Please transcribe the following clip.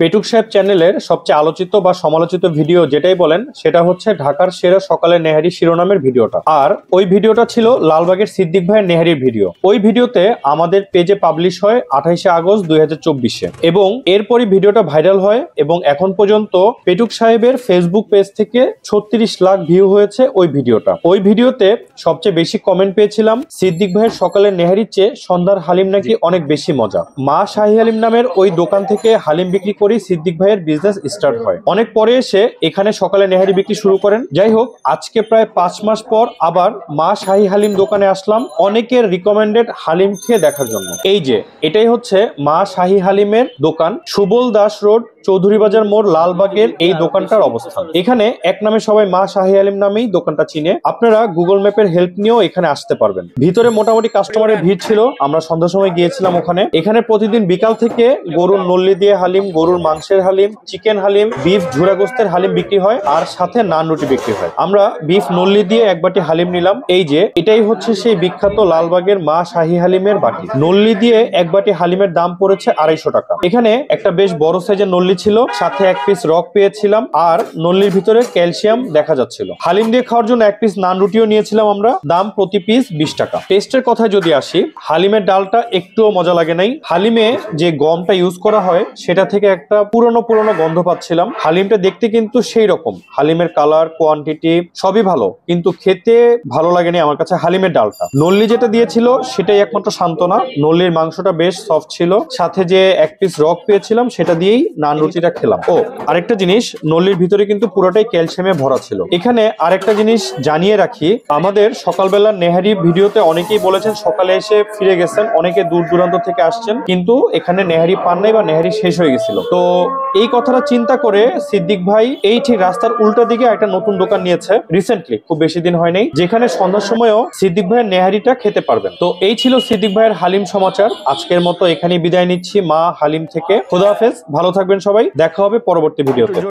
পেটুক সাহেব চ্যানেলের সবচেয়ে আলোচিত বা সমালোচিত ভিডিও যেটাই বলেন সেটা হচ্ছে ঢাকার সেরা সকালের নেহারি শিরোনামের ভিডিওটা। আর ওই ভিডিওটা ছিল লালবাগের সিদ্দিক ভাইয়ের নেহারির ভিডিও। ওই ভিডিওতে আমাদের পেজে পাবলিশ হয় 28শে আগস্ট 2024-এ এবং এরপরই ভিডিওটা ভাইরাল হয় এবং এখন পর্যন্ত পেটুক সাহেবের ফেসবুক পেজ থেকে 36 লাখ ভিউ হয়েছে ওই ভিডিওটা। ওই ভিডিওতে সবচেয়ে বেশি কমেন্ট পেয়েছিলাম সিদ্দিক ভাইয়ের সকালের নেহারির চেয়ে সন্ধ্যার হালিম নাকি অনেক বেশি মজা। মা শাহী হালিম নামের ওই দোকান থেকে হালিম বিক্রি করেই সিদ্দিক ভাইয়ের বিজনেস স্টার্ট হয়। অনেক পরে এসে এখানে সকালে নেহারি বিক্রি শুরু করেন। যাই হোক, আজকে প্রায় 5 মাস পর আবার মা শাহী হালিম দোকানে আসলাম অনেকের রিকমেন্ডেড হালিম খেয়ে দেখার জন্য। এই যে এটাই হচ্ছে মা শাহী হালিমের দোকান, সুবল দাস রোড, চৌধুরী বাজার মোড়, লালবাগের এই দোকানটার অবস্থান। এখানে এক নামে সবাই মা শাহী হালিম নামেই দোকানটা চিনে। আপনারা গুগল ম্যাপের হেল্প নিয়েও এখানে আসতে পারবেন। ভিতরে মোটামুটি কাস্টমারের ভিড় ছিল। আমরা সন্ধ্যার সময় গিয়েছিলাম ওখানে। এখানে প্রতিদিন বিকাল থেকে গরুর নল্লি দিয়ে হালিম, গরুর মাংসের হালিম, চিকেন হালিম, বিফ ঝুরা গোস্তের হালিম বিক্রি হয় আর সাথে নান রুটি বিক্রি হয়। আমরা বিফ নল্লি দিয়ে এক বাটি হালিম নিলাম। এই যে এটাই হচ্ছে সেই বিখ্যাত লালবাগের মা শাহী হালিমের বাটি। নল্লি দিয়ে এক বাটি হালিমের দাম পড়েছে 250 টাকা। এখানে একটা বেশ বড় সাইজের নল্লি ছিল, সাথে এক পিস রক পেয়েছিলাম আর নল্লির ভিতরে ক্যালসিয়াম দেখা যাচ্ছিল। হালিম দিয়ে খাওয়ার জন্য এক পিস নান রুটিও নিয়েছিলাম আমরা, দাম প্রতি পিস 20 টাকা। টেস্টের কথায় যদি আসি, হালিমের ডালটা একটুও মজা লাগে নাই। হালিমে যে গমটা ইউজ করা হয় সেটা থেকে একটা পুরনো গন্ধ পাচ্ছিলাম। হালিমটা দেখতে কিন্তু সেই রকম, হালিমের কালার, কোয়ান্টিটি সবই ভালো, কিন্তু খেতে ভালো লাগেনি আমার কাছে হালিমের ডালটা। নল্লি যেটা দিয়েছিল সেটাই একমাত্র সান্ত্বনা। নল্লির মাংসটা বেশ সফট ছিল, সাথে যে এক পিস রক পেয়েছিলাম সেটা দিয়েই নান রুটিটা খেলাম। ও আরেকটা জিনিস, নল্লির ভিতরে কিন্তু পুরোটাই ক্যালসিয়ামে ভরা ছিল। এখানে আরেকটা জিনিস জানিয়ে রাখি, আমাদের সকালবেলার নেহারি ভিডিওতে অনেকেই বলেছেন সকালে এসে ফিরে গেছেন, অনেকে দূর দূরান্ত থেকে আসছেন, কিন্তু এখানে নেহারি পান নাই বা নেহারি শেষ হয়ে গেছিল। তো এই কথাটা চিন্তা করে সিদ্দিক ভাই এই ঠিক রাস্তার উল্টা দিকে একটা নতুন দোকান নিয়েছে রিসেন্টলি, খুব বেশি দিন হয় নাই, যেখানে সন্ধ্যার সময়ও সিদ্দিক ভাইয়ের নেহারিটা খেতে পারবেন। তো এই ছিল সিদ্দিক ভাইয়ের হালিম সমাচার। আজকের মতো এখানেই বিদায় নিচ্ছি মা হালিম থেকে। খোদা হাফেজ, ভালো থাকবেন সবাই, দেখা হবে পরবর্তী ভিডিওতে।